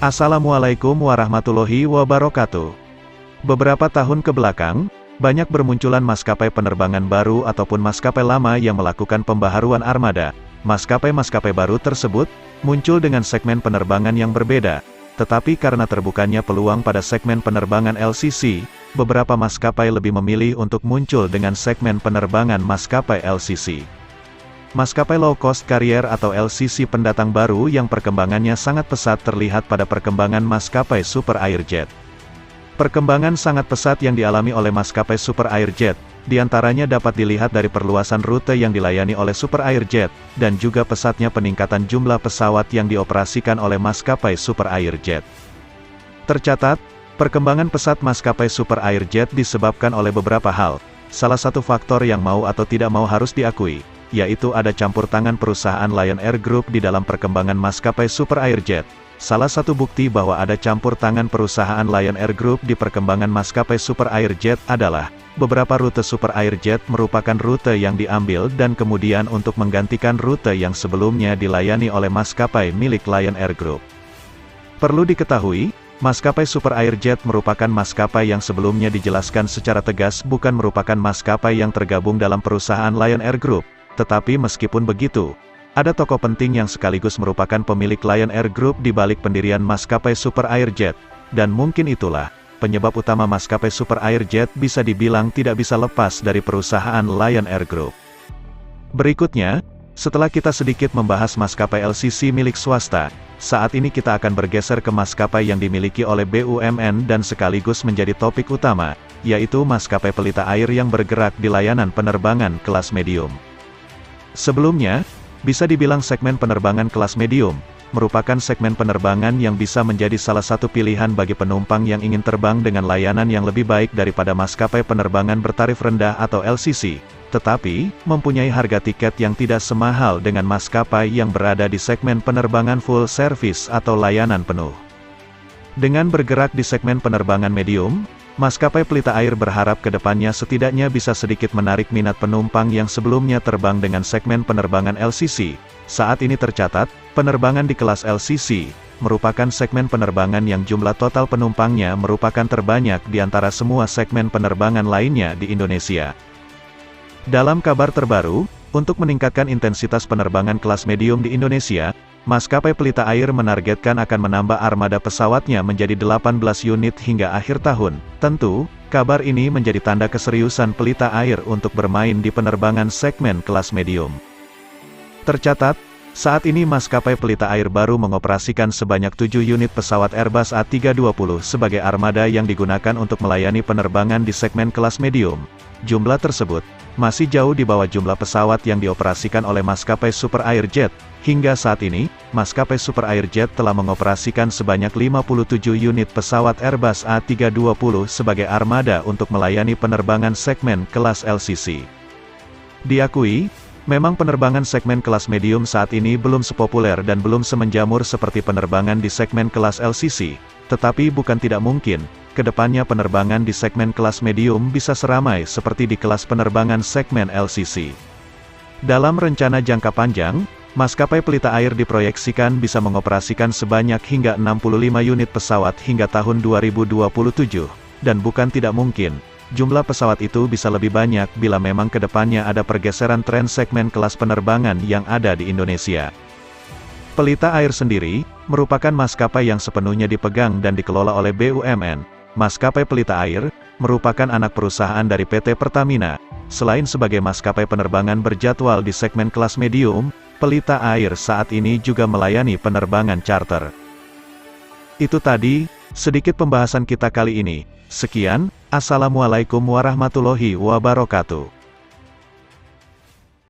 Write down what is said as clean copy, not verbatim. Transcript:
Assalamualaikum warahmatullahi wabarakatuh. Beberapa tahun ke belakang, banyak bermunculan maskapai penerbangan baru ataupun maskapai lama yang melakukan pembaharuan armada. Maskapai-maskapai baru tersebut muncul dengan segmen penerbangan yang berbeda, tetapi karena terbukanya peluang pada segmen penerbangan LCC, beberapa maskapai lebih memilih untuk muncul dengan segmen penerbangan maskapai LCC. Maskapai low cost carrier atau LCC pendatang baru yang perkembangannya sangat pesat terlihat pada perkembangan maskapai Super Airjet. Perkembangan sangat pesat yang dialami oleh maskapai Super Airjet, diantaranya dapat dilihat dari perluasan rute yang dilayani oleh Super Airjet, dan juga pesatnya peningkatan jumlah pesawat yang dioperasikan oleh maskapai Super Airjet. Tercatat, perkembangan pesat maskapai Super Airjet disebabkan oleh beberapa hal. Salah satu faktor yang mau atau tidak mau harus diakui, yaitu ada campur tangan perusahaan Lion Air Group di dalam perkembangan maskapai Super Airjet. Salah satu bukti bahwa ada campur tangan perusahaan Lion Air Group di perkembangan maskapai Super Airjet adalah, beberapa rute Super Airjet merupakan rute yang diambil dan kemudian untuk menggantikan rute yang sebelumnya dilayani oleh maskapai milik Lion Air Group. Perlu diketahui, maskapai Super Airjet merupakan maskapai yang sebelumnya dijelaskan secara tegas bukan merupakan maskapai yang tergabung dalam perusahaan Lion Air Group. Tetapi meskipun begitu, ada tokoh penting yang sekaligus merupakan pemilik Lion Air Group di balik pendirian maskapai Super Airjet, dan mungkin itulah penyebab utama maskapai Super Airjet bisa dibilang tidak bisa lepas dari perusahaan Lion Air Group. Berikutnya, setelah kita sedikit membahas maskapai LCC milik swasta, saat ini kita akan bergeser ke maskapai yang dimiliki oleh BUMN dan sekaligus menjadi topik utama, yaitu maskapai pelita air yang bergerak di layanan penerbangan kelas medium. Sebelumnya, bisa dibilang segmen penerbangan kelas medium, merupakan segmen penerbangan yang bisa menjadi salah satu pilihan bagi penumpang yang ingin terbang dengan layanan yang lebih baik daripada maskapai penerbangan bertarif rendah atau LCC, tetapi, mempunyai harga tiket yang tidak semahal dengan maskapai yang berada di segmen penerbangan full service atau layanan penuh. Dengan bergerak di segmen penerbangan medium, maskapai pelita air berharap ke depannya setidaknya bisa sedikit menarik minat penumpang yang sebelumnya terbang dengan segmen penerbangan LCC. Saat ini tercatat, penerbangan di kelas LCC merupakan segmen penerbangan yang jumlah total penumpangnya merupakan terbanyak di antara semua segmen penerbangan lainnya di Indonesia. Dalam kabar terbaru, untuk meningkatkan intensitas penerbangan kelas medium di Indonesia, maskapai pelita air menargetkan akan menambah armada pesawatnya menjadi 18 unit hingga akhir tahun. Tentu, kabar ini menjadi tanda keseriusan pelita air untuk bermain di penerbangan segmen kelas medium. Tercatat, saat ini maskapai pelita air baru mengoperasikan sebanyak 7 unit pesawat Airbus A320 sebagai armada yang digunakan untuk melayani penerbangan di segmen kelas medium. Jumlah tersebut masih jauh di bawah jumlah pesawat yang dioperasikan oleh maskapai Super Airjet. Hingga saat ini, maskapai Super Airjet telah mengoperasikan sebanyak 57 unit pesawat Airbus A320 sebagai armada untuk melayani penerbangan segmen kelas LCC. Diakui, memang penerbangan segmen kelas medium saat ini belum sepopuler dan belum semenjamur seperti penerbangan di segmen kelas LCC, tetapi bukan tidak mungkin, kedepannya penerbangan di segmen kelas medium bisa seramai seperti di kelas penerbangan segmen LCC. Dalam rencana jangka panjang, maskapai pelita air diproyeksikan bisa mengoperasikan sebanyak hingga 65 unit pesawat hingga tahun 2027, dan bukan tidak mungkin, jumlah pesawat itu bisa lebih banyak bila memang kedepannya ada pergeseran tren segmen kelas penerbangan yang ada di Indonesia. Pelita air sendiri merupakan maskapai yang sepenuhnya dipegang dan dikelola oleh BUMN. Maskapai pelita air merupakan anak perusahaan dari PT Pertamina. Selain sebagai maskapai penerbangan berjadwal di segmen kelas medium, pelita air saat ini juga melayani penerbangan charter. Itu tadi sedikit pembahasan kita kali ini. Sekian, Assalamualaikum warahmatullahi wabarakatuh.